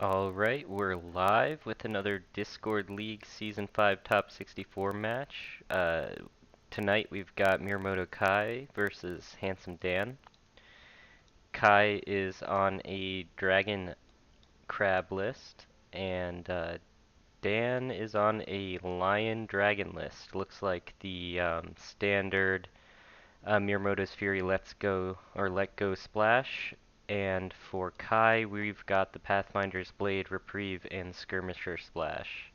Alright, we're live with another Discord League Season 5 Top 64 match. Tonight we've got Mirumoto Kai versus Handsome Dan. Kai is on a Dragon Crab list, and Dan is on a Lion Dragon list. Looks like the standard Mirumoto's Fury Let's Go or Let Go Splash. And for Kai, we've got the Pathfinder's Blade, Reprieve, and Skirmisher Splash.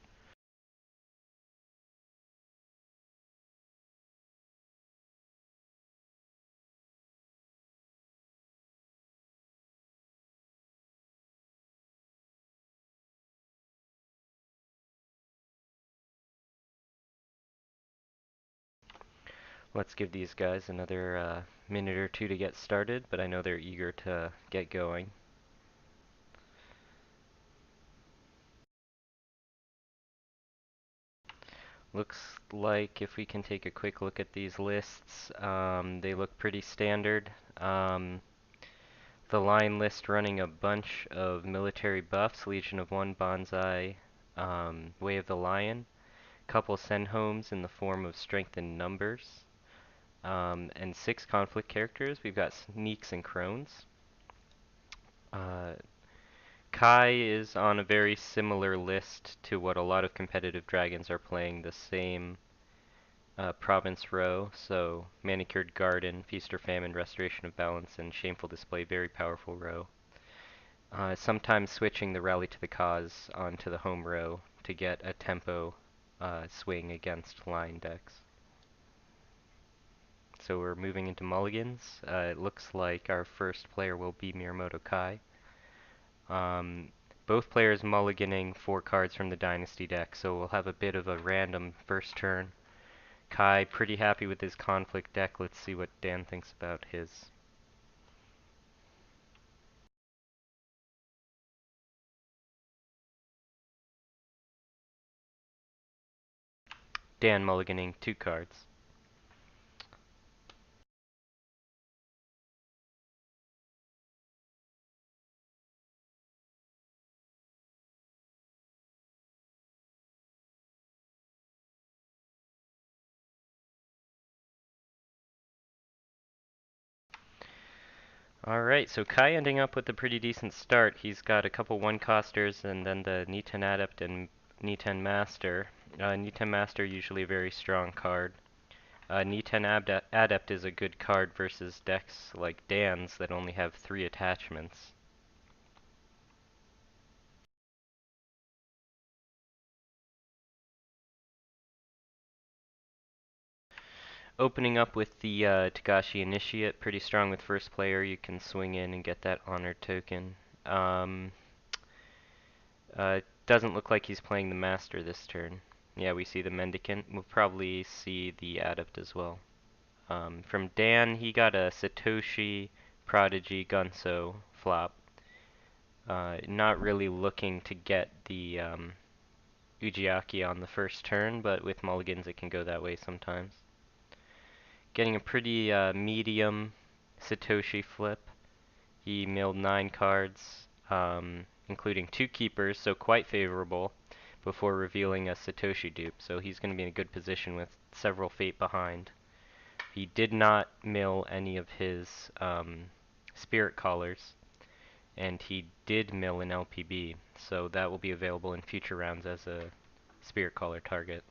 Let's give these guys another minute or two to get started, but I know they're eager to get going. Looks like if we can take a quick look at these lists, they look pretty standard. The line list running a bunch of military buffs, Legion of One, Bonsai, Way of the Lion, couple Senhomes in the form of strength and numbers, and 6 conflict characters. We've got Sneaks and Crones. Uh, Kai is on a very similar list to what a lot of competitive dragons are playing, the same province row, so Manicured Garden, Feast or Famine, Restoration of Balance, and Shameful Display, very powerful row. Sometimes switching the Rally to the Cause onto the home row to get a tempo swing against line decks. So we're moving into mulligans. It looks like our first player will be Mirumoto Kai. Both players mulliganing 4 cards from the Dynasty deck, so we'll have a bit of a random first turn. Kai pretty happy with his conflict deck. Let's see what Dan thinks about his. Dan mulliganing 2 cards. Alright, so Kai ending up with a pretty decent start. He's got a couple one-costers and then the Niten Adept and Niten Master. Niten Master usually a very strong card. Niten Adept is a good card versus decks like Dan's that only have 3 attachments. Opening up with the Tagashi Initiate, pretty strong with first player. You can swing in and get that honored token. Doesn't look like he's playing the Master this turn. Yeah, we see the Mendicant. We'll probably see the Adept as well. From Dan, he got a Satoshi, Prodigy, Gunso flop. Not really looking to get the Ujiaki on the first turn, but with mulligans it can go that way sometimes. Getting a pretty medium Satoshi flip. He milled 9 cards, including 2 keepers, so quite favorable, before revealing a Satoshi dupe. So he's going to be in a good position with several fate behind. He did not mill any of his Spirit Callers, and he did mill an LPB, so that will be available in future rounds as a Spirit Caller target.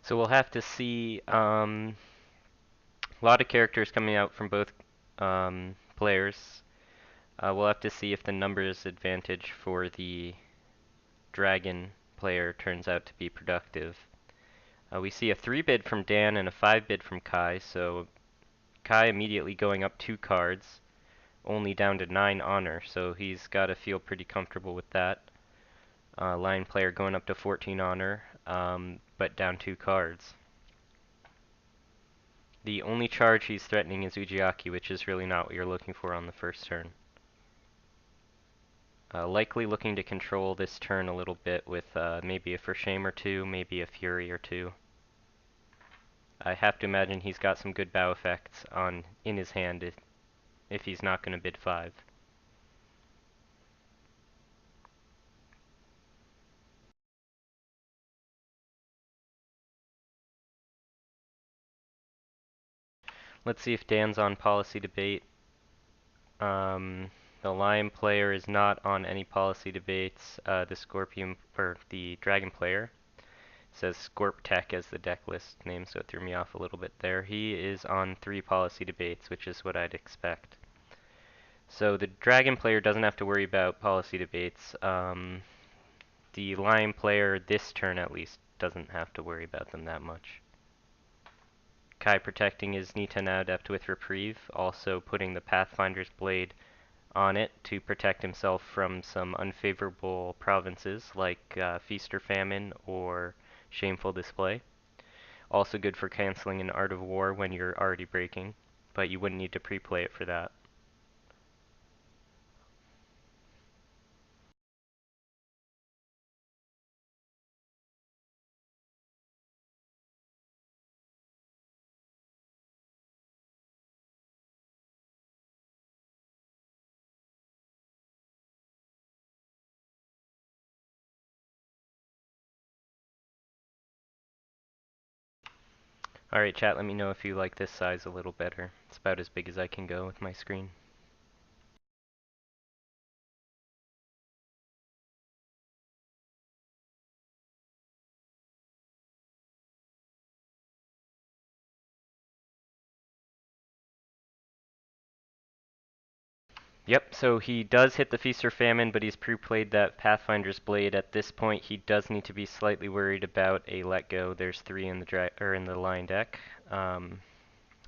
So we'll have to see a lot of characters coming out from both players. We'll have to see if the numbers advantage for the dragon player turns out to be productive. We see a 3 bid from Dan and a 5 bid from Kai, so Kai immediately going up 2 cards, only down to 9 honor, so he's got to feel pretty comfortable with that. Lion player going up to 14 honor, but down 2 cards. The only charge he's threatening is Ujiaki, which is really not what you're looking for on the first turn. Likely looking to control this turn a little bit with maybe a For Shame or two, maybe a Fury or two. I have to imagine he's got some good bow effects in his hand if he's not going to bid 5. Let's see if Dan's on policy debate. The Lion player is not on any policy debates. The Scorpion or the Dragon player says Scorp Tech as the deck list name, so it threw me off a little bit there. He is on 3 policy debates, which is what I'd expect. So the Dragon player doesn't have to worry about policy debates. The Lion player, this turn at least, doesn't have to worry about them that much. Kai protecting his Nita now adept with Reprieve, also putting the Pathfinder's Blade on it to protect himself from some unfavorable provinces like Feast or Famine or Shameful Display. Also good for canceling an Art of War when you're already breaking, but you wouldn't need to pre-play it for that. Alright chat, let me know if you like this size a little better. It's about as big as I can go with my screen. Yep, so he does hit the Feast or Famine, but he's pre-played that Pathfinder's Blade. At this point, he does need to be slightly worried about a Let Go. There's 3 in the Lion deck.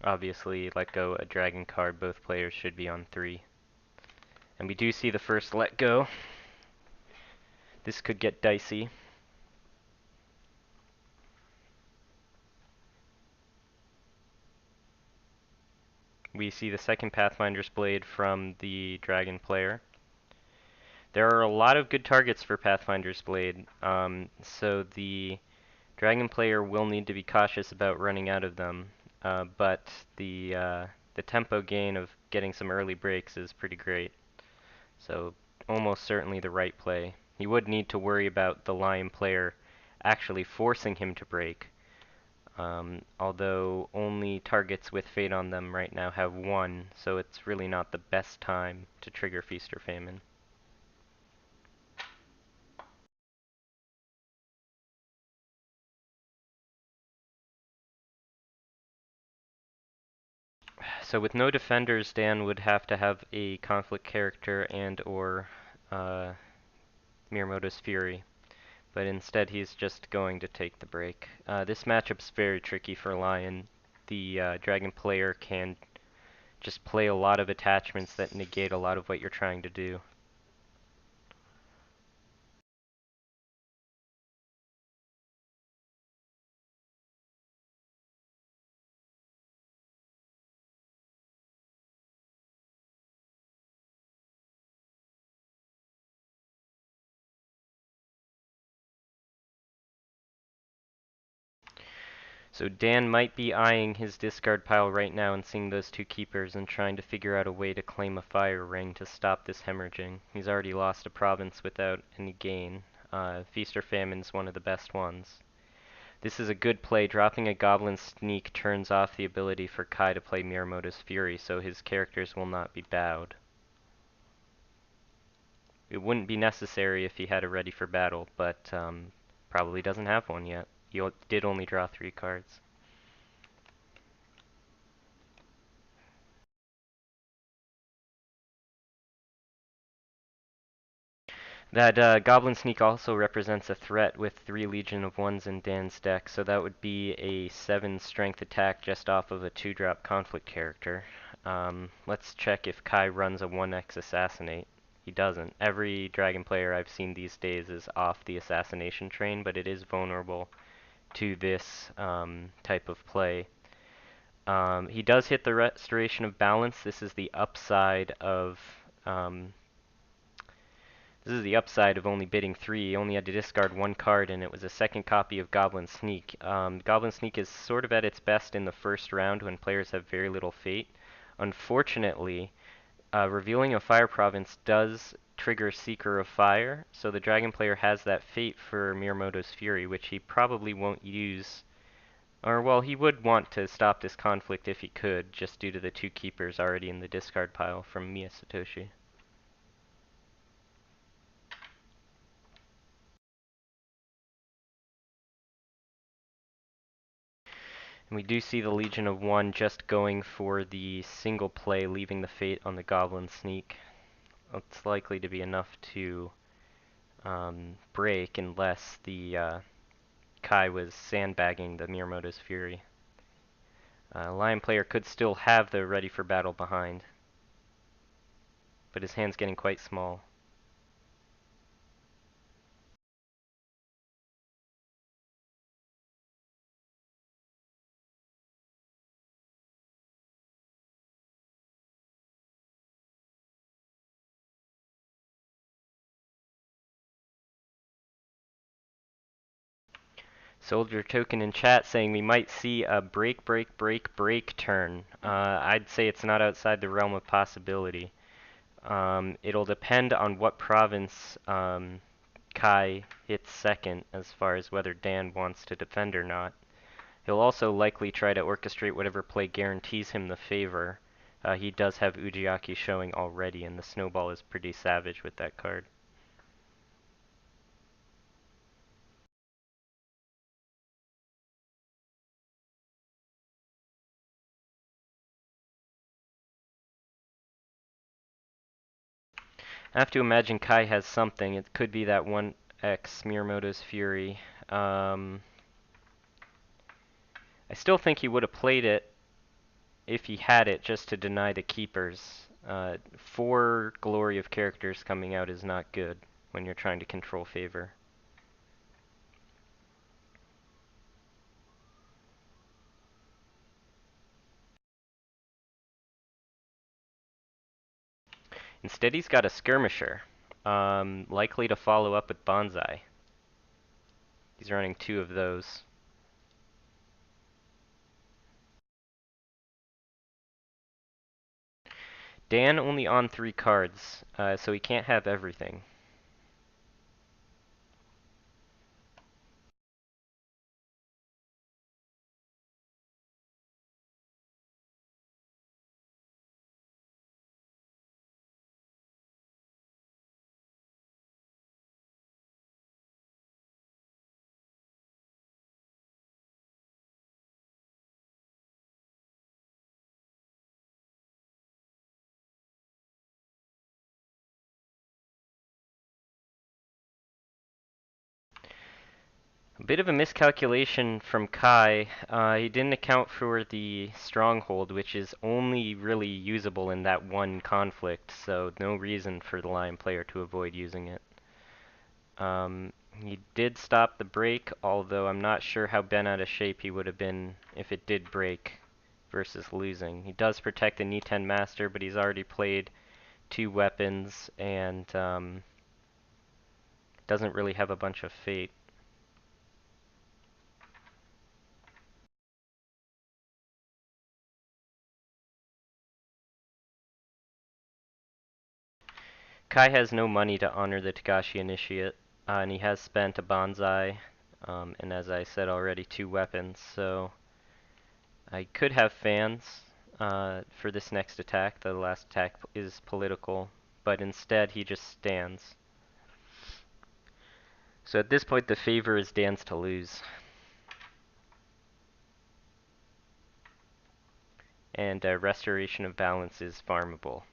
Obviously, Let Go a Dragon card. Both players should be on 3. And we do see the first Let Go. This could get dicey. We see the second Pathfinder's Blade from the Dragon player. There are a lot of good targets for Pathfinder's Blade, so the Dragon player will need to be cautious about running out of them, but the tempo gain of getting some early breaks is pretty great. So almost certainly the right play. He would need to worry about the Lion player actually forcing him to break, although only targets with Fate on them right now have 1, so it's really not the best time to trigger Feast or Famine. So with no defenders, Dan would have to have a conflict character and or Mirumoto's Fury, but instead he's just going to take the break. This matchup's very tricky for Lion. The Dragon player can just play a lot of attachments that negate a lot of what you're trying to do. So Dan might be eyeing his discard pile right now and seeing those 2 keepers and trying to figure out a way to claim a fire ring to stop this hemorrhaging. He's already lost a province without any gain. Feast or Famine's one of the best ones. This is a good play. Dropping a Goblin Sneak turns off the ability for Kai to play Mirumoto's Fury, so his characters will not be bowed. It wouldn't be necessary if he had a ready for battle, but probably doesn't have one yet. He did only draw 3 cards. That Goblin Sneak also represents a threat with 3 Legion of Ones in Dan's deck, so that would be a 7 strength attack just off of a 2-drop conflict character. Let's check if Kai runs a 1x Assassinate. He doesn't. Every Dragon player I've seen these days is off the Assassination train, but it is vulnerable to this type of play. He does hit the Restoration of Balance. Um, this is the upside of only bidding 3. He only had to discard 1 card, and it was a second copy of Goblin Sneak. Goblin Sneak is sort of at its best in the first round when players have very little fate. Unfortunately, revealing a Fire Province does trigger Seeker of Fire, so the Dragon player has that fate for Mirumoto's Fury, which he probably won't use. Or, well, he would want to stop this conflict if he could, just due to the 2 keepers already in the discard pile from Mia Satoshi. And we do see the Legion of One just going for the single play, leaving the fate on the Goblin Sneak. It's likely to be enough to break unless the Kai was sandbagging the Miyamoto's Fury. Lion player could still have the Ready for Battle behind, but his hand's getting quite small. Soldier Token in chat saying we might see a break, break, break, break turn. I'd say it's not outside the realm of possibility. It'll depend on what province Kai hits second as far as whether Dan wants to defend or not. He'll also likely try to orchestrate whatever play guarantees him the favor. He does have Ujiaki showing already, and the snowball is pretty savage with that card. I have to imagine Kai has something. It could be that 1x Miyamoto's Fury. I still think he would have played it if he had it just to deny the keepers. 4 Glory of Characters coming out is not good when you're trying to control favor. Instead, he's got a Skirmisher, likely to follow up with Bonsai. He's running 2 of those. Dan only on 3 cards, so he can't have everything. A bit of a miscalculation from Kai. He didn't account for the Stronghold, which is only really usable in that one conflict, so no reason for the Lion player to avoid using it. He did stop the break, although I'm not sure how bent out of shape he would have been if it did break versus losing. He does protect the Niten Master, but he's already played 2 weapons and doesn't really have a bunch of fate. Kai has no money to honor the Tagashi Initiate, and he has spent a Bonsai, and as I said already, 2 weapons, so I could have fans for this next attack. The last attack is political, but instead he just stands. So at this point the favor is Dan's to lose. And Restoration of Balance is farmable.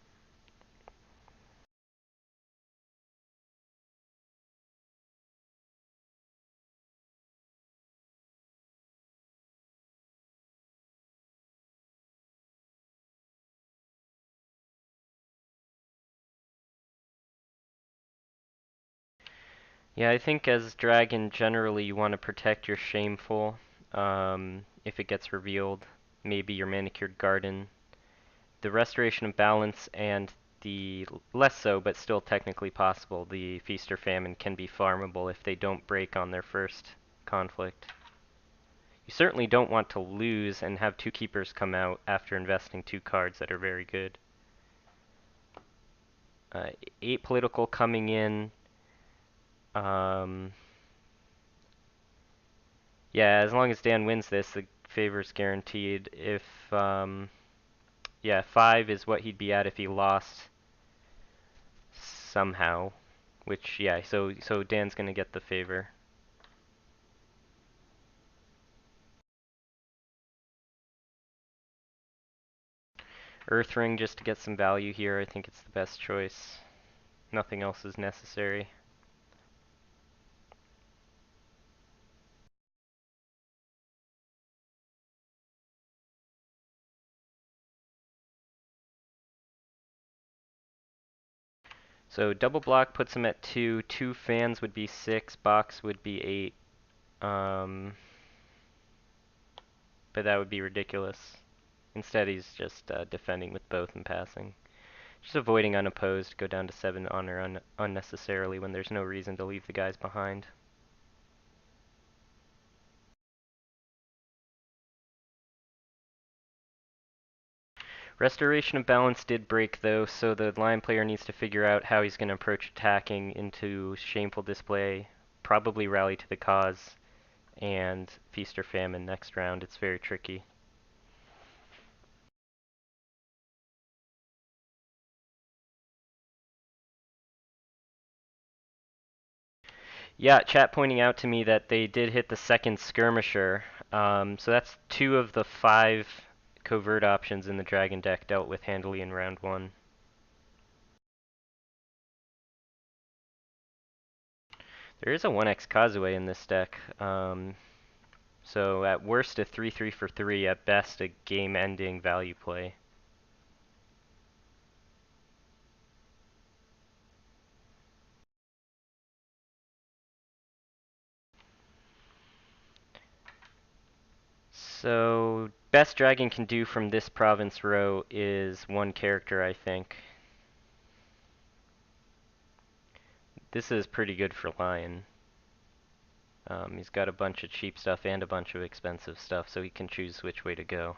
Yeah, I think as Dragon generally you want to protect your Shameful if it gets revealed. maybe your manicured garden. The restoration of balance and the less so, but still technically possible, the feast or famine can be farmable if they don't break on their first conflict. You certainly don't want to lose and have two keepers come out after investing two cards that are very good. 8 political coming in. Um, yeah, as long as Dan wins this, the favor's guaranteed. If yeah, 5 is what he'd be at if he lost somehow. Which, yeah, so Dan's gonna get the favor. Earthring just to get some value here. I think it's the best choice. Nothing else is necessary. So double block puts him at 2. 2 fans would be 6. Box would be 8. But that would be ridiculous. Instead, he's just defending with both and passing. Just avoiding unopposed, go down to 7 honor unnecessarily when there's no reason to leave the guys behind. Restoration of balance did break though, so the Lion player needs to figure out how he's going to approach attacking into Shameful Display, probably Rally to the Cause, and Feast or Famine next round. It's very tricky. Yeah, chat pointing out to me that they did hit the second skirmisher. So that's 2 of the 5 covert options in the dragon deck dealt with handily in round 1. There is a 1x Kazuya in this deck. So at worst a 3/3 for 3, at best a game-ending value play. So best dragon can do from this province row is 1 character, I think. This is pretty good for Lion. He's got a bunch of cheap stuff and a bunch of expensive stuff, so he can choose which way to go.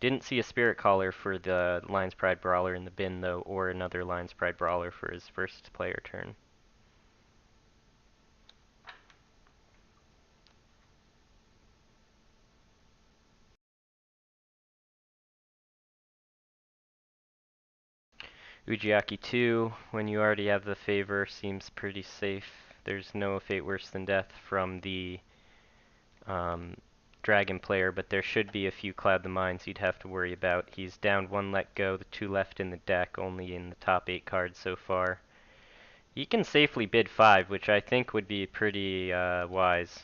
Didn't see a Spirit Caller for the Lion's Pride Brawler in the bin, though, or another Lion's Pride Brawler for his first player turn. Ujiaki 2, when you already have the favor, seems pretty safe. There's no fate worse than death from the dragon player, but there should be a few Cloud the Mines you'd have to worry about. He's down 1 let go, the 2 left in the deck, only in the top 8 cards so far. He can safely bid 5, which I think would be pretty wise.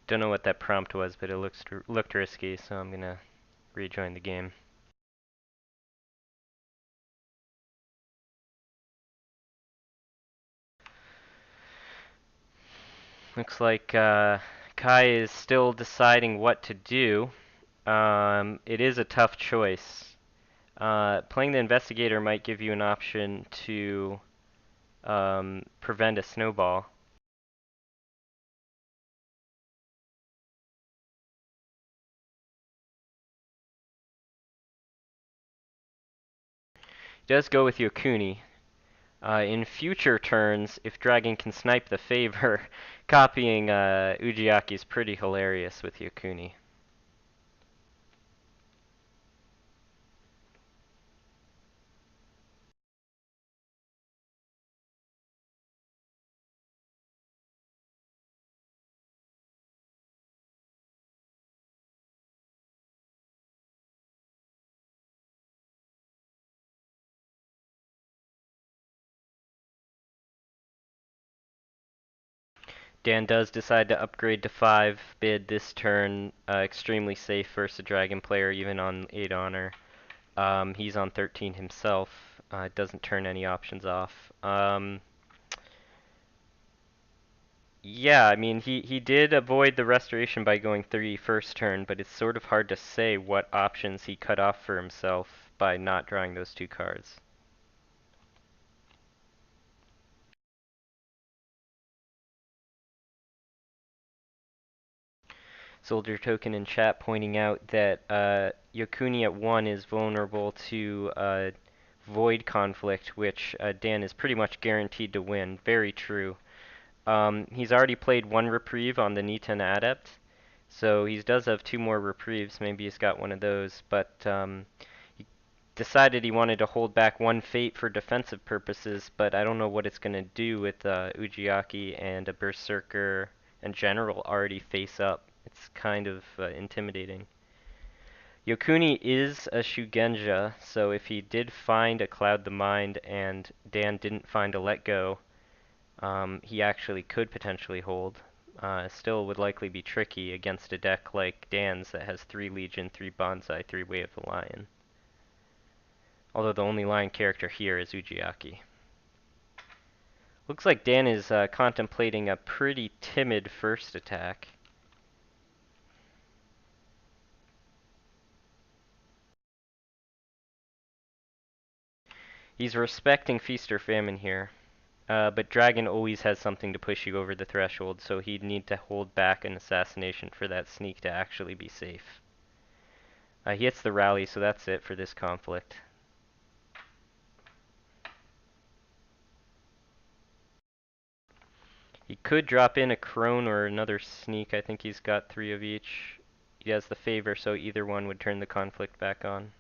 Don't know what that prompt was, but it looked risky, so I'm gonna rejoin the game. Looks like Kai is still deciding what to do. It is a tough choice. Playing the investigator might give you an option to prevent a snowball. He does go with Yokuni. In future turns, if Dragon can snipe the favor, copying Ujiaki is pretty hilarious with Yokuni. Dan does decide to upgrade to 5 bid this turn. Extremely safe versus a dragon player, even on 8 honor. He's on 13 himself. Doesn't turn any options off. Yeah, I mean, he did avoid the restoration by going 3 first turn, but it's sort of hard to say what options he cut off for himself by not drawing those 2 cards. Soldier token in chat pointing out that Yokuni at 1 is vulnerable to Void Conflict, which Dan is pretty much guaranteed to win. Very true. He's already played 1 reprieve on the Niten Adept, so he does have 2 more reprieves. Maybe he's got one of those, but he decided he wanted to hold back 1 fate for defensive purposes, but I don't know what it's going to do with Ujiaki and a Berserker and General already face up. It's kind of intimidating. Yokuni is a Shugenja, so if he did find a Cloud the Mind and Dan didn't find a Let Go, he actually could potentially hold. Still would likely be tricky against a deck like Dan's that has 3 Legion, 3 Bonsai, 3 Way of the Lion. Although the only lion character here is Ujiaki. Looks like Dan is contemplating a pretty timid first attack. He's respecting Feast or Famine here. But Dragon always has something to push you over the threshold, so he'd need to hold back an assassination for that sneak to actually be safe. He hits the rally, so that's it for this conflict. He could drop in a Crone or another sneak. I think he's got 3 of each. He has the favor, so either one would turn the conflict back on.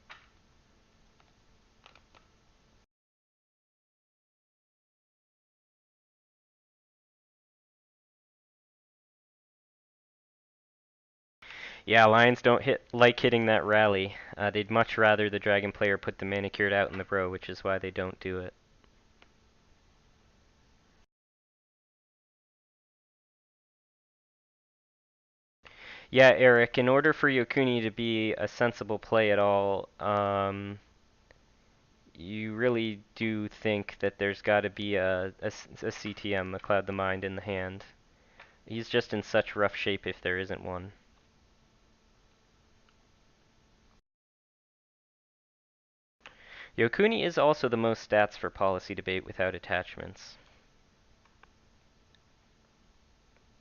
Yeah, Lions don't like hitting that rally. They'd much rather the Dragon player put the Manicured out in the row, which is why they don't do it. Yeah, Eric, in order for Yokuni to be a sensible play at all, you really do think that there's got to be a CTM, a Cloud the Mind, in the hand. He's just in such rough shape if there isn't one. Yokuni is also the most stats for policy debate without attachments,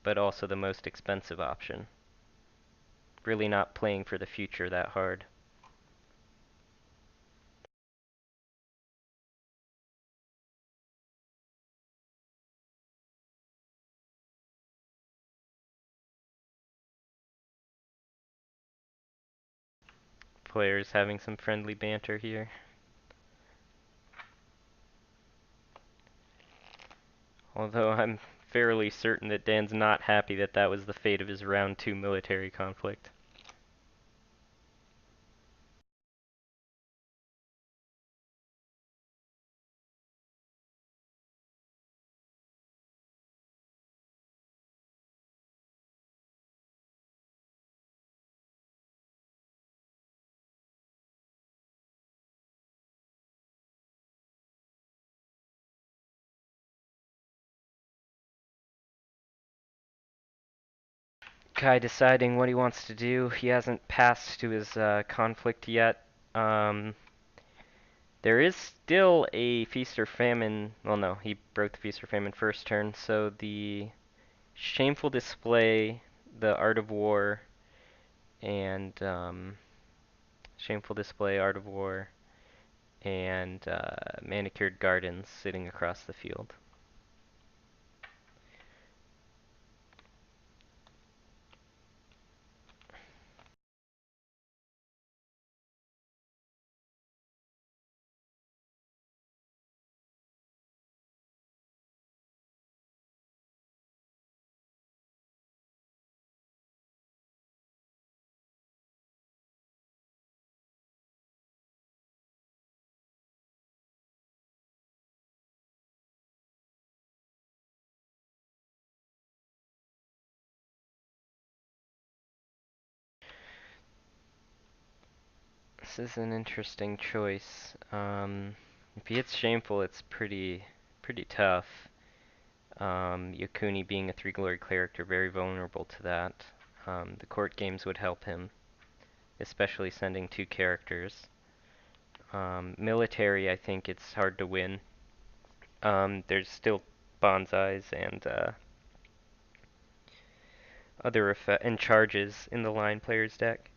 but also the most expensive option. Really not playing for the future that hard. Players having some friendly banter here. Although I'm fairly certain that Dan's not happy that that was the fate of his round 2 military conflict. Kai deciding what he wants to do. He hasn't passed to his conflict yet. Um, there is still a Feast or Famine. Well, no, he broke the Feast or Famine first turn, so the Shameful Display, the Art of War, and Shameful Display, Art of War, and Manicured Gardens sitting across the field. This is an interesting choice. If he hits Shameful, it's pretty tough. Yokuni being a Three Glory character, very vulnerable to that. The court games would help him, especially sending two characters. Military, I think it's hard to win. There's still bonsais and other and charges in the line player's deck.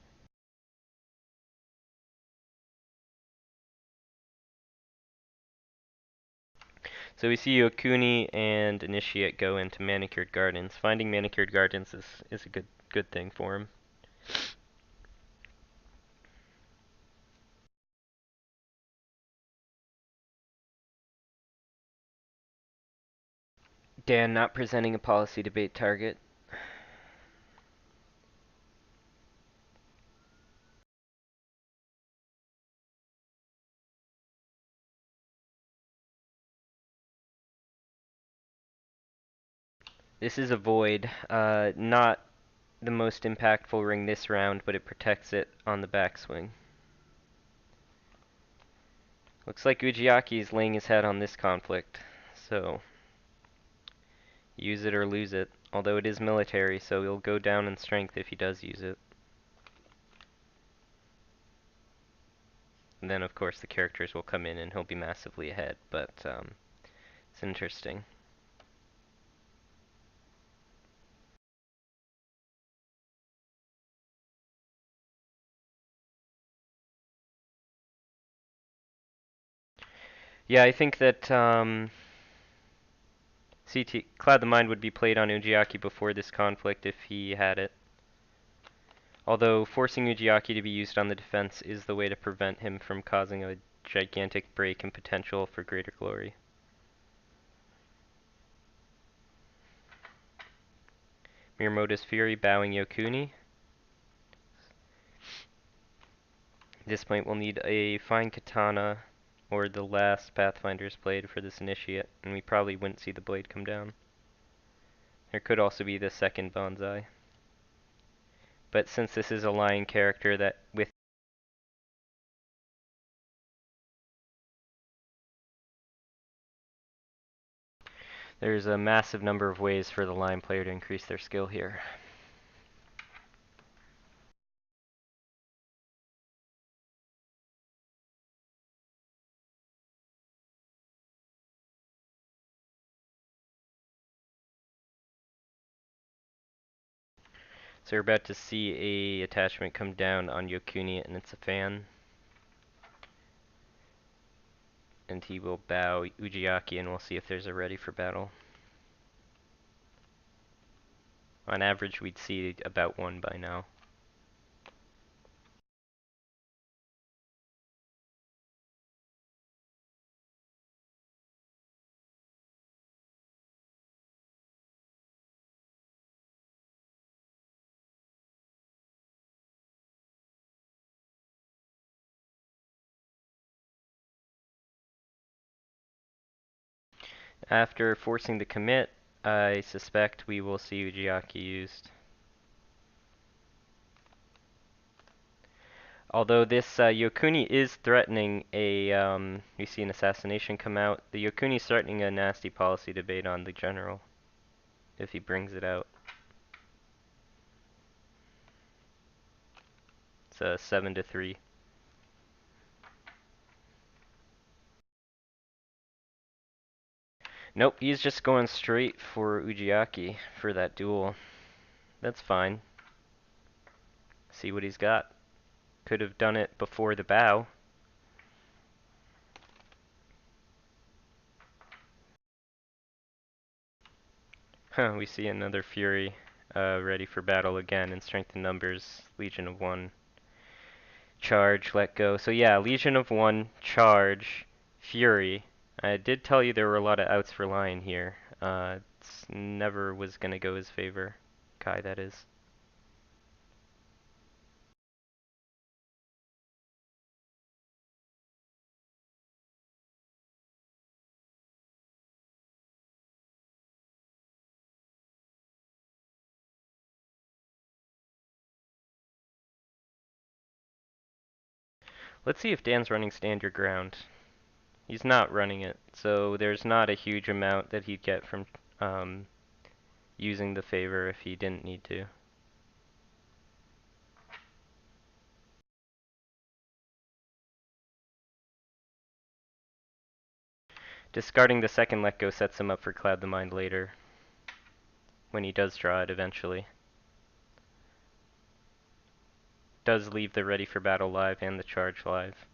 So we see Yokuni and Initiate go into Manicured Gardens. Finding Manicured Gardens is a good thing for him. Dan not presenting a policy debate target. This is a void. Not the most impactful ring this round, but it protects it on the backswing. Looks like Ujiaki is laying his head on this conflict, so use it or lose it. Although it is military, so he'll go down in strength if he does use it. And then, of course, the characters will come in and he'll be massively ahead, but it's interesting. Yeah, I think that Cloud the Mind would be played on Ujiaki before this conflict if he had it. Although forcing Ujiaki to be used on the defense is the way to prevent him from causing a gigantic break in potential for greater glory. Mirumoto's Fury bowing Yokuni. At this point we'll need a Fine Katana or the last Pathfinder's Blade for this initiate, and we probably wouldn't see the blade come down. There could also be the second bonsai. But since this is a lion character that with there's a massive number of ways for the lion player to increase their skill here. So we're about to see a attachment come down on Yokuni, and it's a fan. And he will bow Ujiaki, and we'll see if there's a ready for battle. On average, we'd see about one by now. After forcing the commit, I suspect we will see Ujiaki used. Although this Yokuni is threatening we see an assassination come out. The Yokuni is threatening a nasty policy debate on the general, if he brings it out. It's a 7-3. Nope, he's just going straight for Ujiaki for that duel. That's fine. See what he's got. Could have done it before the bow. Huh, we see another Fury ready for battle again in strength in numbers. Legion of 1. Charge, let go. So yeah, Legion of 1, charge, Fury. I did tell you there were a lot of outs for Lion here. It's never was going to go his favor. Kai, that is. Let's see if Dan's running stand your ground. He's not running it, so there's not a huge amount that he'd get from um, using the favor if he didn't need to. Discarding the second let go sets him up for Cloud the Mind later, when he does draw it eventually. Does leave the Ready for Battle live and the Charge live.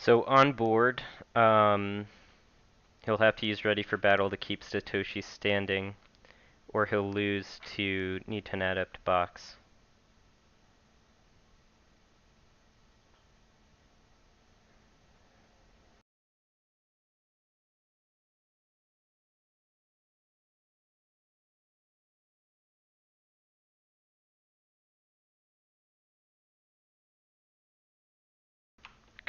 So on board, he'll have to use Ready for Battle to keep Satoshi standing, or he'll lose to need to an Adept box.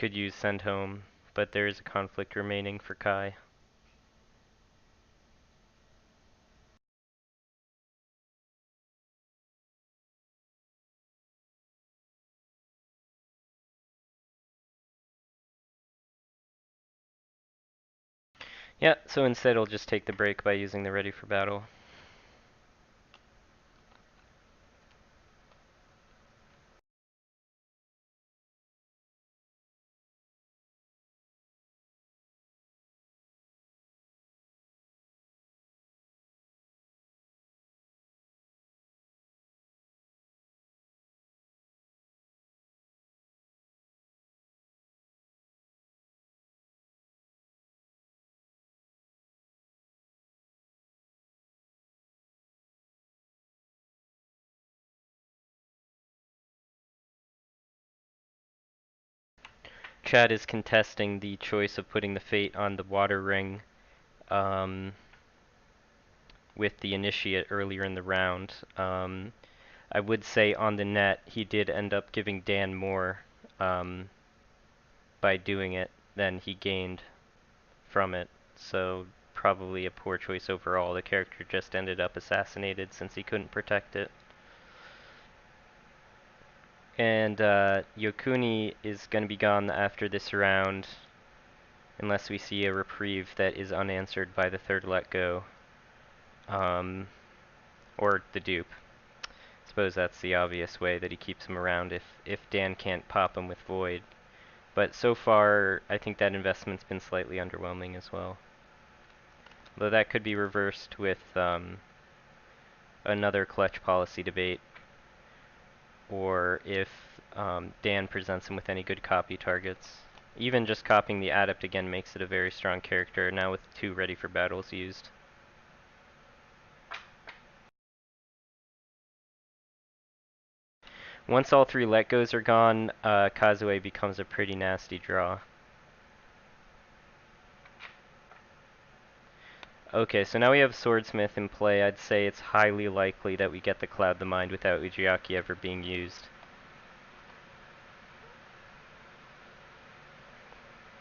Could use Send Home, but there is a conflict remaining for Kai. Yeah, so instead he'll just take the break by using the Ready for Battle. Chad is contesting the choice of putting the Fate on the Water Ring um, with the Initiate earlier in the round. I would say on the net he did end up giving Dan more um, by doing it than he gained from it, so probably a poor choice overall. The character just ended up assassinated since he couldn't protect it. And Yokuni is going to be gone after this round unless we see a reprieve that is unanswered by the third let go. Or the dupe. I suppose that's the obvious way that he keeps him around if Dan can't pop him with Void. But so far, I think that investment's been slightly underwhelming as well. Though that could be reversed with another clutch policy debate, or if Dan presents him with any good copy targets. Even just copying the Adept again makes it a very strong character, now with 2 Ready for Battles used. Once all 3 let goes are gone, Kazue becomes a pretty nasty draw. Okay, so now we have Swordsmith in play. I'd say it's highly likely that we get the Cloud the Mind without Ujiaki ever being used.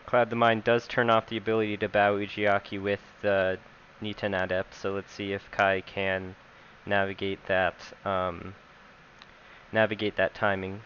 Cloud the Mind does turn off the ability to bow Ujiaki with the Niten Adept, so let's see if Kai can navigate that timing.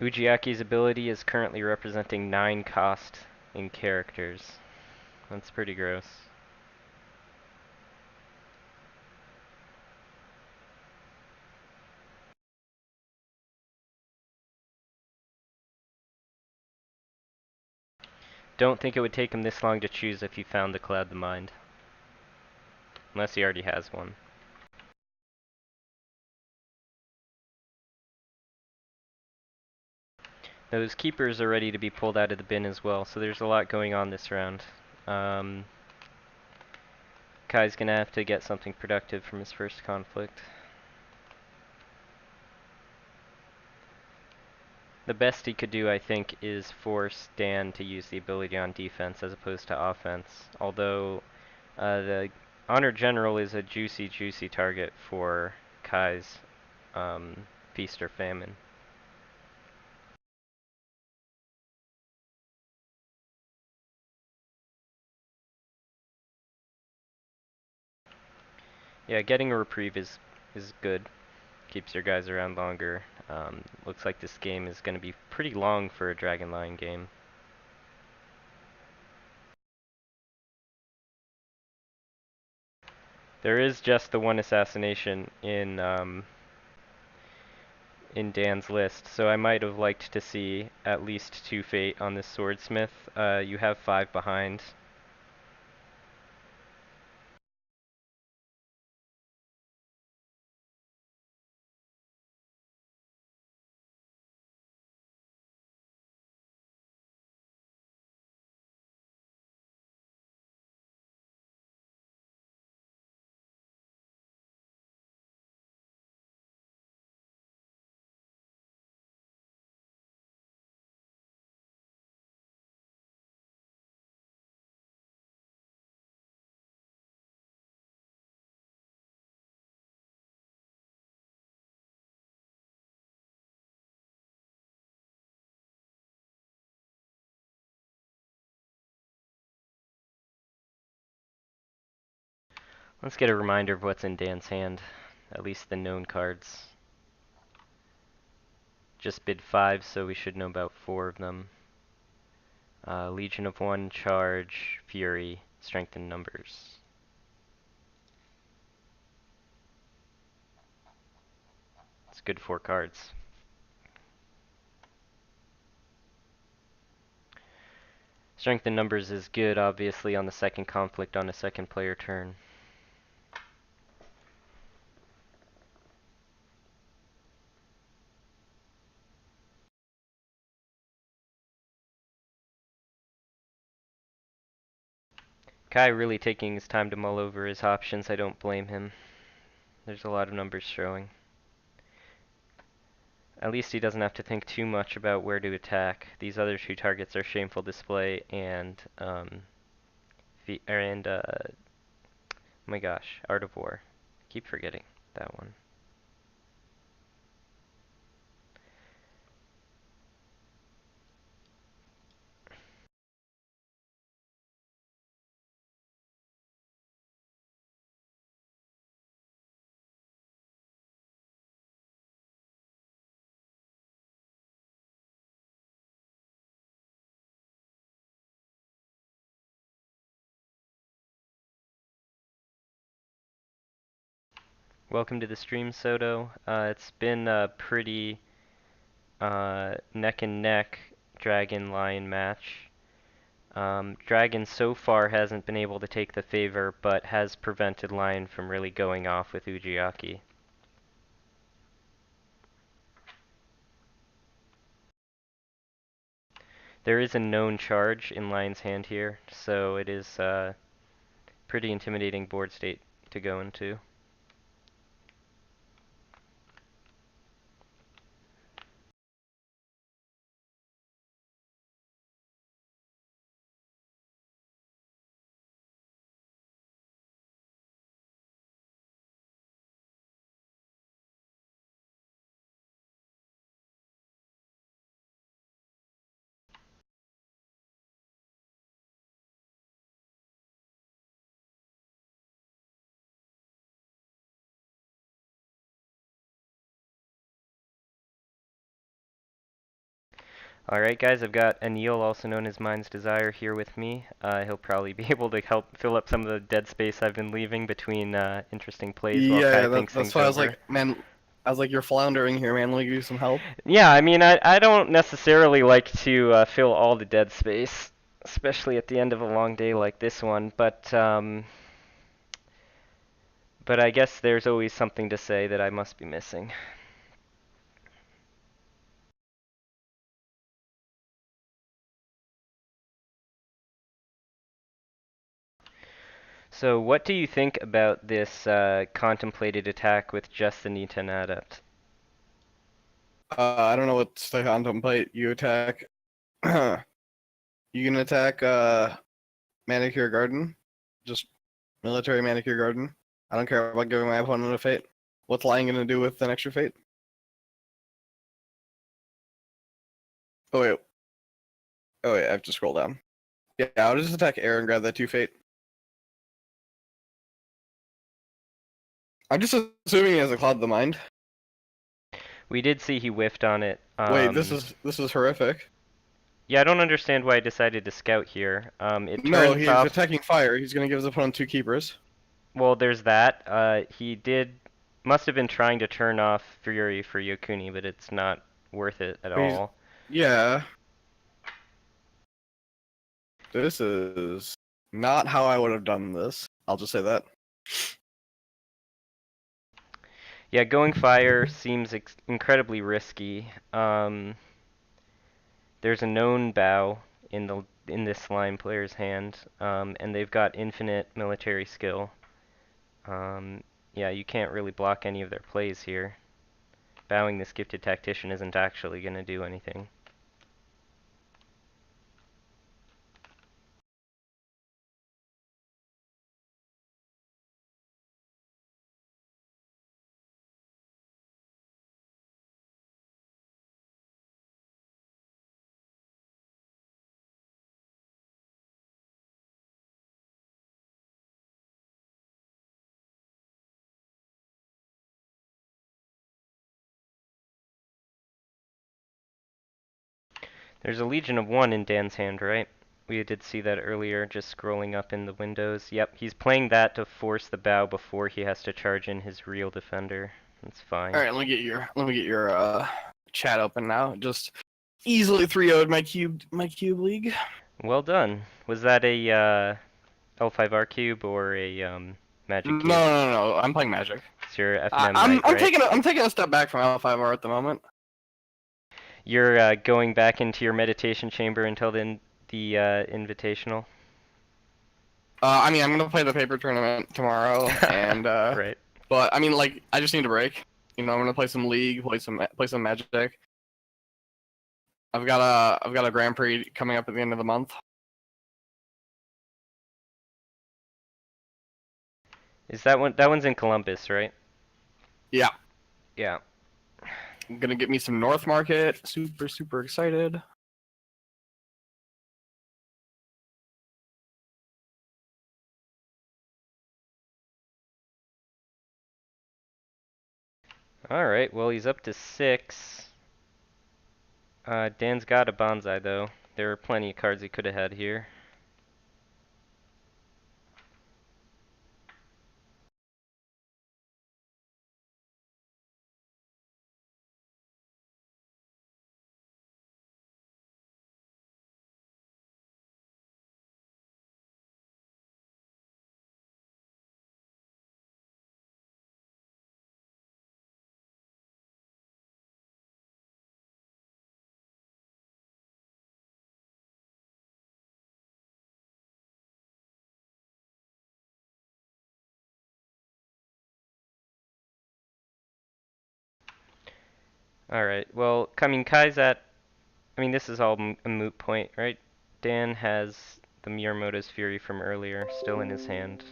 Ujiaki's ability is currently representing 9 cost in characters. That's pretty gross. don't think it would take him this long to choose if he found the Cloud the Mind. Unless he already has one. Those keepers are ready to be pulled out of the bin as well, so there's a lot going on this round. Kai's gonna have to get something productive from his first conflict. The best he could do, I think, is force Dan to use the ability on defense as opposed to offense. Although the Honor General is a juicy, juicy target for Kai's Feast or Famine. Yeah, getting a reprieve is good. Keeps your guys around longer. Looks like this game is going to be pretty long for a Dragon Lion game. There is just the one assassination in Dan's list, so I might have liked to see at least 2 fate on this swordsmith. You have 5 behind. Let's get a reminder of what's in Dan's hand, at least the known cards. Just bid 5, so we should know about 4 of them. Legion of 1, Charge, Fury, Strength in Numbers. It's good 4 cards. Strength in Numbers is good, obviously, on the second conflict on a second player turn. Kai really taking his time to mull over his options, I don't blame him. There's a lot of numbers showing. At least he doesn't have to think too much about where to attack. These other 2 targets are Shameful Display and, oh my gosh, Art of War. I keep forgetting that one. Welcome to the stream, Soto. It's been a pretty neck and neck Dragon Lion match. Dragon so far hasn't been able to take the favor, but has prevented Lion from really going off with Ujiaki. There is a known charge in Lion's hand here, so it is pretty intimidating board state to go into. Alright guys, I've got Anil, also known as Mind's Desire, here with me. He'll probably be able to help fill up some of the dead space I've been leaving between interesting plays while Kai thinks that's things why I was over. like, man, I was like, you're floundering here, man. Let me give you some help. Yeah, I mean, I don't necessarily like to fill all the dead space. especially at the end of a long day like this one. But I guess there's always something to say that I must be missing. So what do you think about this contemplated attack with just the Niten adept? I don't know what to contemplate. You attack. You can attack Manicure Garden. Just military Manicure Garden. I don't care about giving my opponent a fate. What's Lion gonna do with an extra fate? Oh wait. Oh wait, I have to scroll down. Yeah, I'll just attack air and grab that 2 fate. I'm just assuming he has a Cloud of the Mind. We did see he whiffed on it. Wait, this is horrific. Yeah, I don't understand why I decided to scout here. It No, turns he's off. attacking fire. He's gonna give his opponent 2 keepers. Well, there's that. Must have been trying to turn off Fury for Yokuni, but it's not worth it at But he's all. yeah. This is not how I would have done this. I'll just say that. Yeah, going fire seems incredibly risky. There's a known bow in this slime player's hand, and they've got infinite military skill. Um, yeah, you can't really block any of their plays here. Bowing this gifted tactician isn't actually going to do anything. There's a Legion of One in Dan's hand, right? We did see that earlier, just scrolling up in the windows. Yep, he's playing that to force the bow before he has to charge in his real defender. That's All fine. right, let me get your chat open now. Just easily 3-0'd my cube league. Well done. Was that a L5R cube or a No, magic cube? no, no, no. I'm playing Magic. It's your I, FNM I'm Knight, I'm right? taking a step back from L5R at the moment. You're going back into your meditation chamber until the invitational. I mean, I'm gonna play the paper tournament tomorrow, and Right. but I mean, like, I just need a break. You know, I'm gonna play some League, play some Magic. I've got a Grand Prix coming up at the end of the month. Is that one? That one's in Columbus, right? Yeah, Yeah. I'm gonna get me some North Market. Super, super excited. All right. Well, he's up to 6. Dan's got a bonsai though. There are plenty of cards he could have had here. All right. Well, I mean, Kai's at. I mean, this is all a moot point, right? Dan has the Mirumoto's Fury from earlier still in his hand.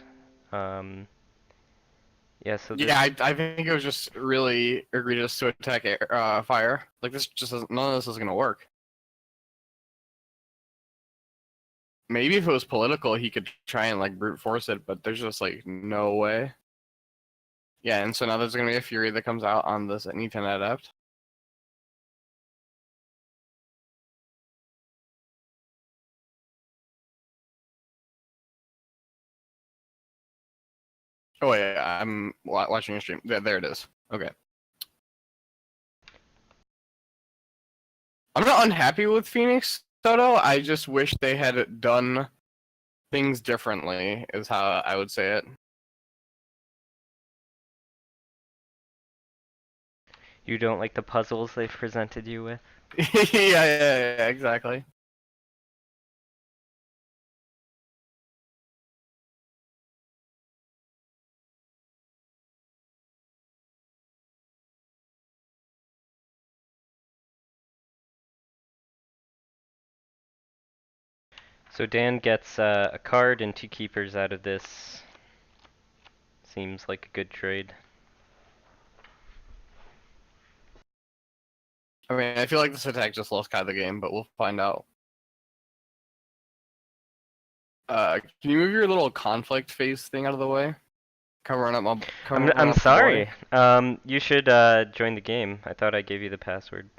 Um, yeah. So Yeah, this. I think it was just really egregious to attack fire. Like this just doesn't, none of this is gonna work. Maybe if it was political, he could try and like brute force it, but there's just like no way. Yeah, and so now there's gonna be a Fury that comes out on this Niten Adept. Oh yeah, I'm watching your stream. There it is. Okay. I'm not unhappy with Phoenix. Soto. I just wish they had done things differently, is how I would say it. You don't like the puzzles they've presented you with? Yeah, exactly. So Dan gets a card and two keepers out of this. Seems like a good trade. I mean, I feel like this attack just lost Kai the game, but we'll find out. Can you move your little conflict face thing out of the way? Covering I'm up my boy. sorry. You should join the game. I thought I gave you the password.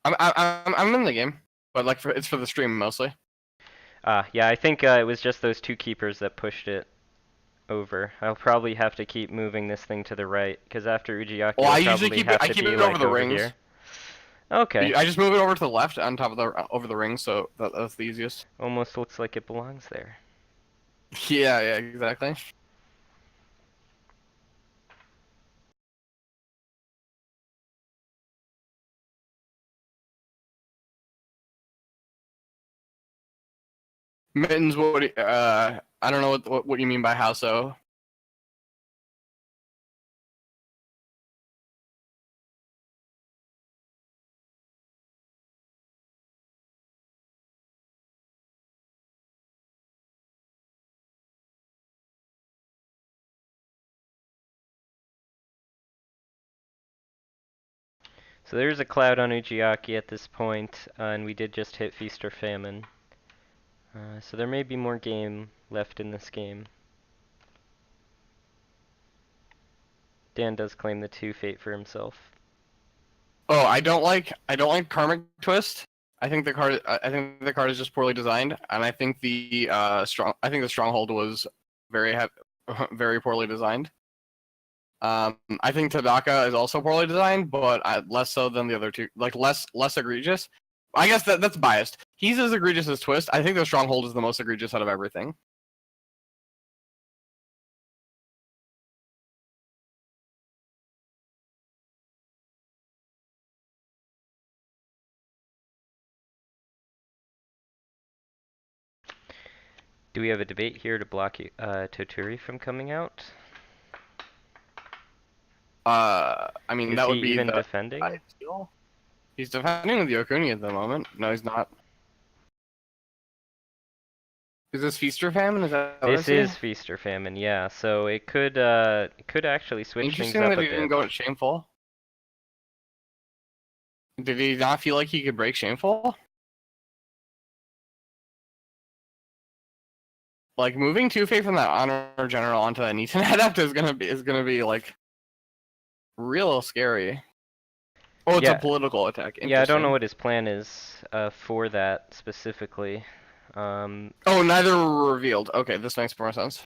I'm in the game, but like it's for the stream mostly. Yeah, I think it was just those two keepers that pushed it over. I'll probably have to keep moving this thing to the right, because after Ujiaki Well, it'll I usually probably keep it. have I to keep be it over like the over rings. here. Okay. I just move it over to the left on top of the over the ring, so that's the easiest. Almost looks like it belongs there. Yeah, exactly. Mittens, I don't know what you mean by how so. So there's a cloud on Ujiaki at this point, and we did just hit Feast or Famine. So there may be more game left in this game. Dan does claim the 2 fate for himself. Oh, I don't like Karmic Twist. I think the card is just poorly designed, and I think the Stronghold was very very poorly designed. I think Tadaka is also poorly designed, but less so than the other two. Like less egregious. I guess that's biased. He's as egregious as Twist. I think the Stronghold is the most egregious out of everything. Do we have a debate here to block Toturi from coming out? I mean Is that he would be even the defending? ideal. He's defending the Okuni at the moment. No, he's not. Is this Feast or Famine? Is that what I This see? is Feast or Famine, yeah. So it could actually switch things Interesting up that a he didn't bit. go at Shameful. Did he not feel like he could break Shameful? Like moving Two Fate from that Honor General onto that Neaton Adept is gonna be like real scary. Oh, it's a Yeah, political attack. yeah. I don't know Interesting. what his plan is for that specifically. Um, Oh, neither were revealed. Okay, this makes more sense.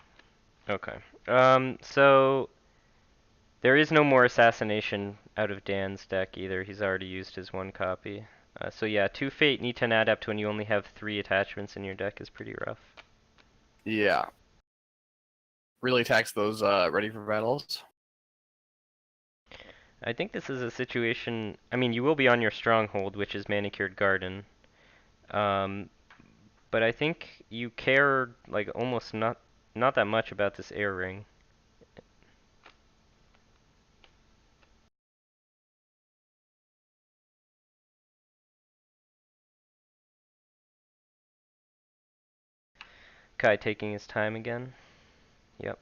okay. So there is no more assassination out of Dan's deck either. He's already used his 1 copy. So yeah, 2 Fate Nitan Adept when you only have 3 attachments in your deck is pretty rough. Yeah, really tax those ready for battles. I think this is a situation. I mean, you will be on your stronghold, which is Manicured Garden. Um, but I think you care like almost not that much about this air ring. Kai taking his time again. Yep.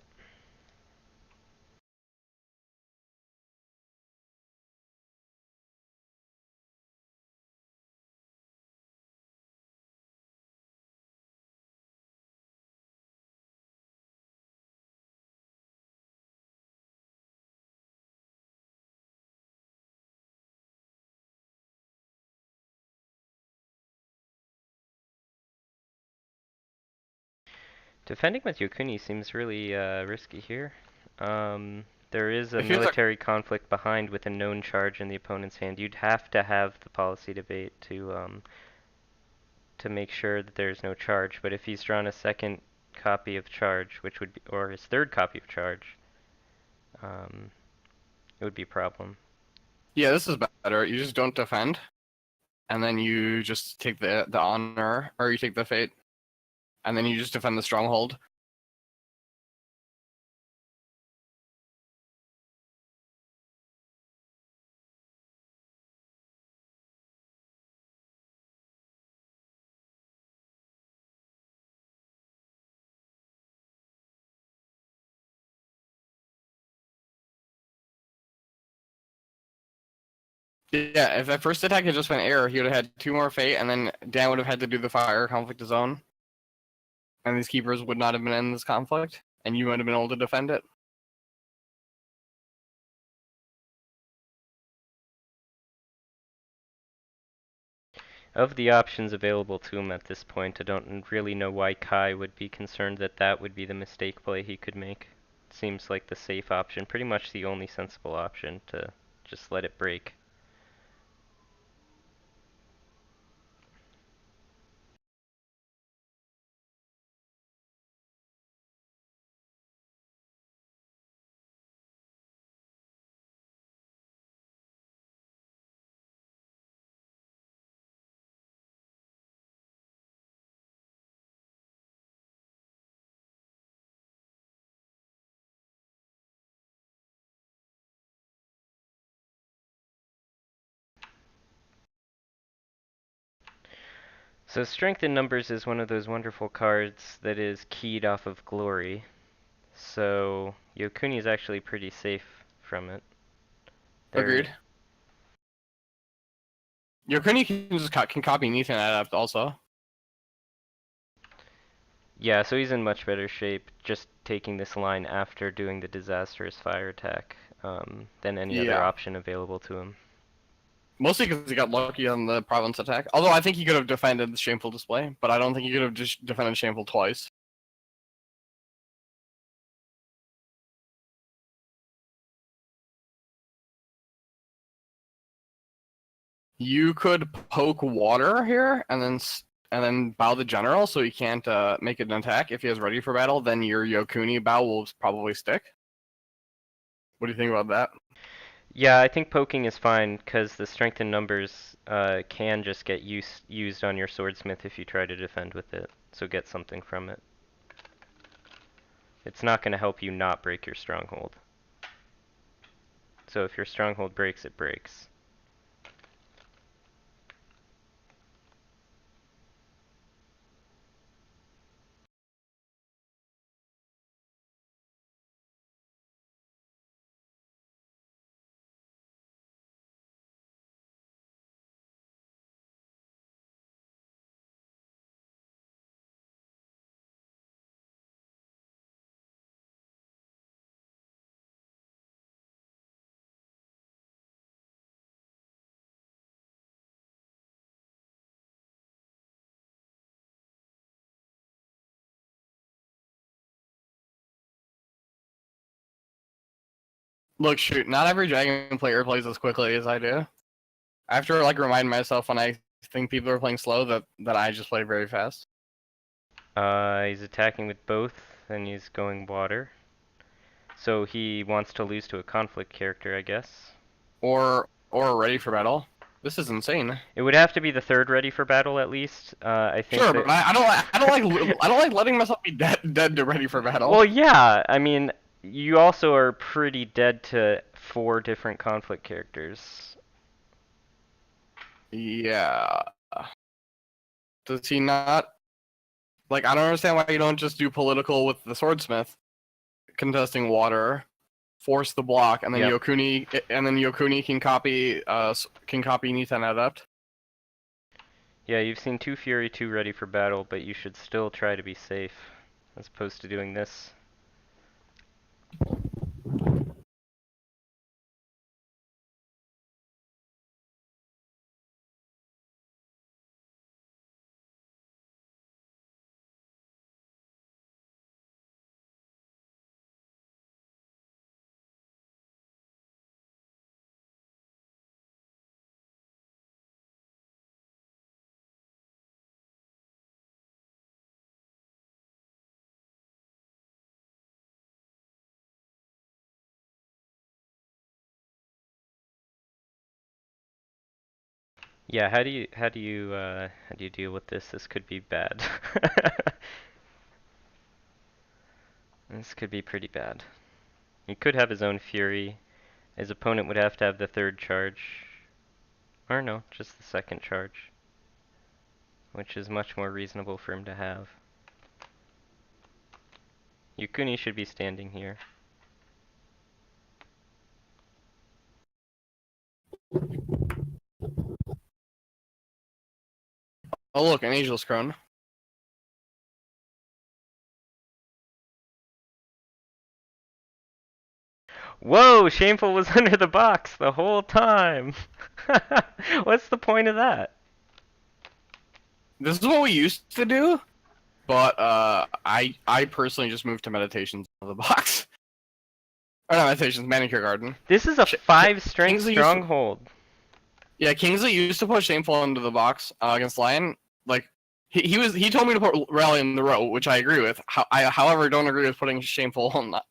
Defending with Yokuni seems really risky here. There is a It feels like military conflict behind with a known charge in the opponent's hand. You'd have to have the policy debate to make sure that there's no charge. But if he's drawn a second copy of charge, which would be, or his third copy of charge, um, it would be a problem. Yeah, this is better. You just don't defend, and then you just take the honor, or you take the fate, and then you just defend the stronghold. Yeah, if that first attack had just been air, he would have had 2 more fate, and then Dan would have had to do the fire conflict zone, and these keepers would not have been in this conflict, and you would have been able to defend it. Of the options available to him at this point, I don't really know why Kai would be concerned that that would be the mistake play he could make. Seems like the safe option, pretty much the only sensible option to just let it break. So Strength in Numbers is one of those wonderful cards that is keyed off of Glory. So Yokuni is actually pretty safe from it. There, Agreed. Yokuni can copy Nathan Adept also. yeah, so he's in much better shape just taking this line after doing the disastrous fire attack than any other Yeah. option available to him. Mostly because he got lucky on the province attack. Although I think he could have defended the Shameful Display, but I don't think he could have just defended Shameful twice. You could poke water here, and then bow the general, so he can't make an attack. If he is ready for battle, then your Yokuni bow will probably stick. What do you think about that? Yeah, I think poking is fine because the strength in numbers can just get used on your swordsmith if you try to defend with it. So get something from it. It's not going to help you not break your stronghold. So if your stronghold breaks, it breaks. Look, shoot, not every dragon player plays as quickly as I do. I have to like remind myself when I think people are playing slow that I just play very fast. He's attacking with both, and he's going water. So he wants to lose to a conflict character, I guess. Or ready for battle. This is insane. It would have to be the third ready for battle at least. I think Sure, but that. I don't like letting myself be dead to ready for battle. Well, yeah. I mean, you also are pretty dead to 4 different conflict characters. Yeah. Does he not? Like, I don't understand why you don't just do political with the swordsmith contesting water, force the block, Yep. And then Yokuni can copy Nitan Adept. Yeah, you've seen 2 Fury, 2 ready for battle, but you should still try to be safe as opposed to doing this. Yeah, how do you deal with this? This could be bad. This could be pretty bad. He could have his own fury. His opponent would have to have the third charge. Or no, just the second charge, which is much more reasonable for him to have. Yukuni should be standing here. Oh look, an Angel's Crown. Whoa! Shameful was under the box the whole time! What's the point of that? This is what we used to do, but I personally just moved to meditations out of the box. Or not meditations, manicure garden. This is a 5 strength Kingsley used to, stronghold. yeah, Kingsley used to put Shameful into the box against Lion. Like he told me to put Rally in the row, which I agree with. I however don't agree with putting Shameful on that.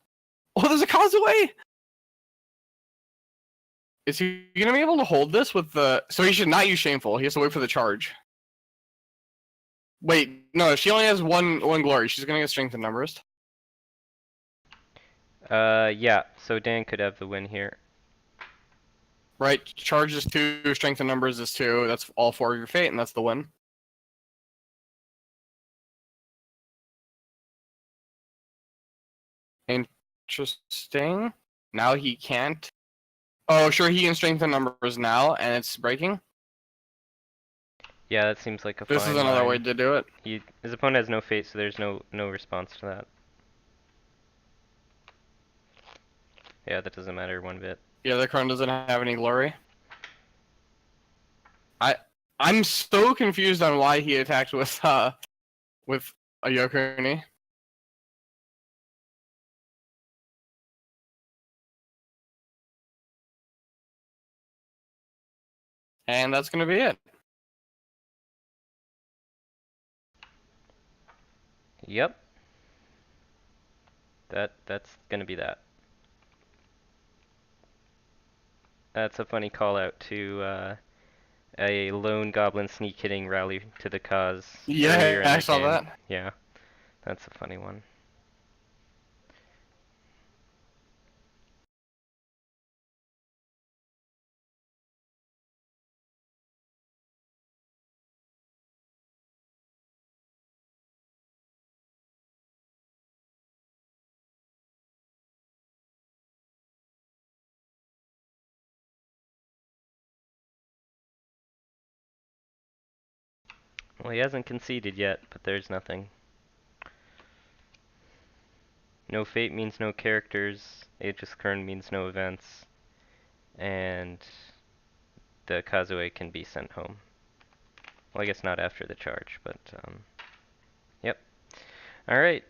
Oh, there's a causeway. Is he gonna be able to hold this with the? So he should not use Shameful. He has to wait for the charge. Wait, no, she only has one glory. She's gonna get strength in numbers. Yeah, so Dan could have the win here. Right, charge is 2, strength in numbers is 2. That's all 4 of your fate, and that's the win. Interesting. Now he can't. Oh, sure, he can strengthen numbers now, and it's breaking. Yeah, that seems like a This fine is another line. way to do it. His opponent has no fate, so there's no response to that. Yeah, that doesn't matter one bit. Yeah, the crown doesn't have any glory. I'm so confused on why he attacked with a Yokuni. And that's gonna be it. Yep. That's gonna be that. That's a funny call out to a lone goblin sneak hitting rally to the cause earlier Yeah, in I the saw game. that. Yeah, that's a funny one. Well, he hasn't conceded yet, but there's nothing. No fate means no characters. Aegis Kern means no events. And the Kazue can be sent home. Well, I guess not after the charge, but yep. All right.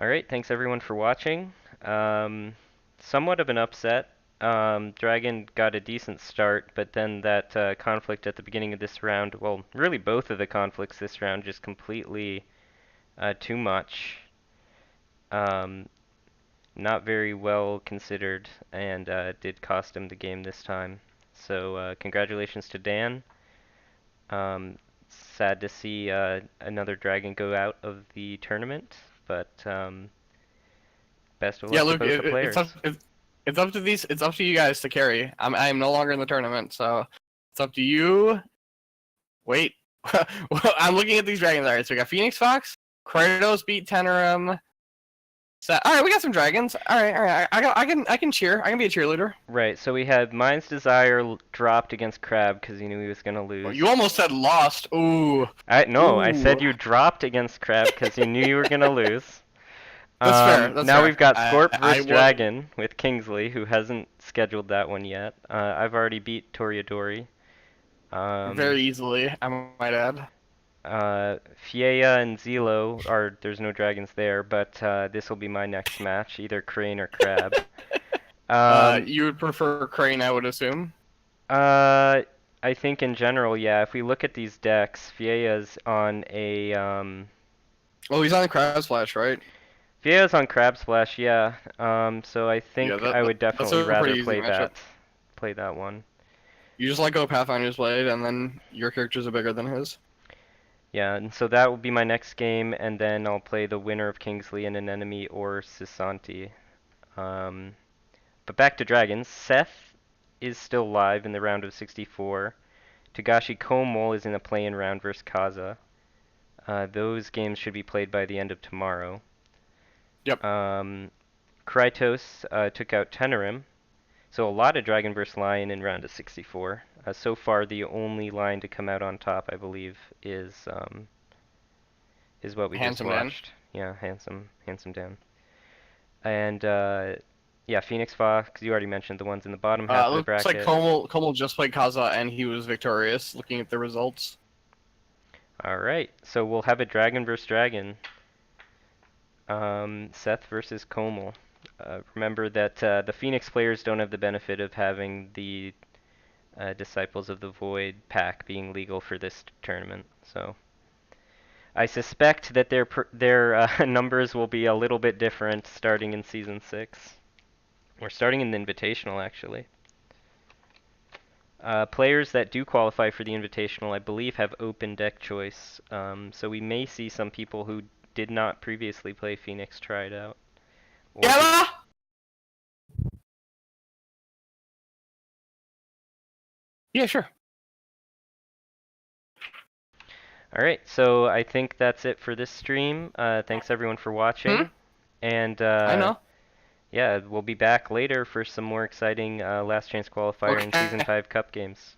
All right. Thanks everyone for watching. Somewhat of an upset. Dragon got a decent start, but then that conflict at the beginning of this round, well, really both of the conflicts this round, just completely too much. Um, Not very well considered, and did cost him the game this time. So congratulations to Dan. Sad to see another dragon go out of the tournament, but best of Yeah, luck to Luke, both the players. it's up to it's up to you guys to carry. I am no longer in the tournament, so it's up to you. Wait, well, I'm looking at these dragons. All right, so we got Phoenix Fox, Kratos beat Tenerum. All right, we got some dragons. All right. I can cheer. I can be a cheerleader. Right, so we had Mind's Desire dropped against Crab because he knew he was gonna Well, lose. you almost said lost. Ooh, No, I ooh. said you dropped against Crab because you knew you were gonna lose. That's fair. That's Now fair. we've got Scorp I vs. will Dragon with Kingsley, who hasn't scheduled that one yet. I've already beat Toreadori. Um, very easily. I might add. Fiea and Zelo are there's no dragons there, but this will be my next match, either Crane or Crab. Um, You would prefer Crane, I would assume. uh, I think in general, yeah. If we look at these decks, Fiea's on a Oh, he's on Crab Splash, right? Vieira's on Crab Splash, yeah. So I Yeah, think I would that's definitely a rather pretty easy matchup. play that one. You just let go Pathfinder's Blade, and then your characters are bigger than his. Yeah, and so that will be my next game, and then I'll play the winner of Kingsley and an enemy or Sisanti. Um, but back to Dragons. Seth is still live in the round of 64. Togashi Komol is in a play-in round versus Kaza. Those games should be played by the end of tomorrow. Yep. Um, Krytos took out Tenerim, so a lot of Dragon vs. Lion in round of 64. So far, the only line to come out on top, I believe, is what we just Handsome Dan. watched. Yeah, handsome Dan. And yeah, Phoenix Fox. You already mentioned the ones in the bottom half of the Looks like bracket. Komel just played Kaza, and he was victorious. Looking at the results. All right, so we'll have a Dragon vs. Dragon. Seth versus Komel. Remember that the Phoenix players don't have the benefit of having the Disciples of the Void pack being legal for this tournament. So I suspect that their numbers will be a little bit different starting in season 6. Or starting in the Invitational, actually. Players that do qualify for the Invitational, I believe, have open deck choice. So we may see some people who did not previously play Phoenix try it out. Or who Yeah. Yeah, sure. All right, so I think that's it for this stream. Thanks everyone for Hmm. watching, and I know. yeah, we'll be back later for some more exciting Last Chance Qualifier and Season Okay. 5 Cup games.